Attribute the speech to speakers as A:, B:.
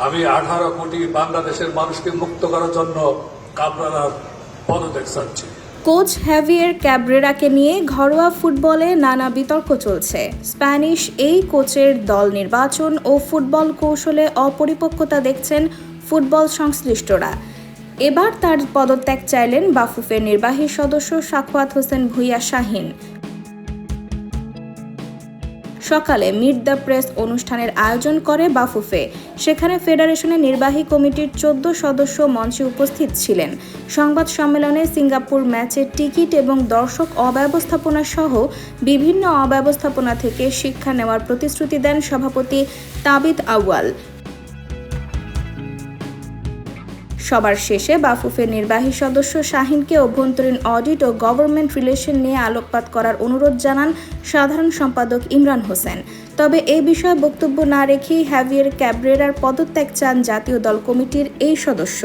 A: আমি 18 কোটি বাংলাদেশের মানুষকে মুক্ত করার জন্য কাবরেরার পদত্যাগ চাচ্ছি।
B: কোচ হ্যাভিয়ের ক্যাব্রেরাকে নিয়ে ঘরোয়া ফুটবলে নানা বিতর্ক চলছে। স্প্যানিশ এই কোচের দল নির্বাচন ও ফুটবল কৌশলে অপরিপক্কতা দেখছেন ফুটবল সংশ্লিষ্টরা। এবার তার পদত্যাগ চাইলেন বাফুফের নির্বাহী সদস্য সাখাওয়াত হোসেন ভূঁইয়া শাহীন। সকালে মিট দ্য প্রেস অনুষ্ঠানের আয়োজন করে বাফুফে। সেখানে ফেডারেশনের নির্বাহী কমিটির 14 সদস্য মঞ্চে উপস্থিত ছিলেন। সংবাদ সম্মেলনে সিঙ্গাপুর ম্যাচের টিকিট এবং দর্শক অব্যবস্থাপনা সহ বিভিন্ন অব্যবস্থাপনা থেকে শিক্ষা নেওয়ার প্রতিশ্রুতি দেন সভাপতি তাবিত আউয়াল। সবার শেষে বাফুফের নির্বাহী সদস্য শাহীনকে অভ্যন্তরীণ অডিট ও গভর্নমেন্ট রিলেশন নিয়ে আলোকপাত করার অনুরোধ জানান সাধারণ সম্পাদক ইমরান হোসেন। তবে এই বিষয়ে বক্তব্য না রেখেই হ্যাভিয়ের ক্যাব্রেরার পদত্যাগ চান জাতীয় দল কমিটির এই সদস্য।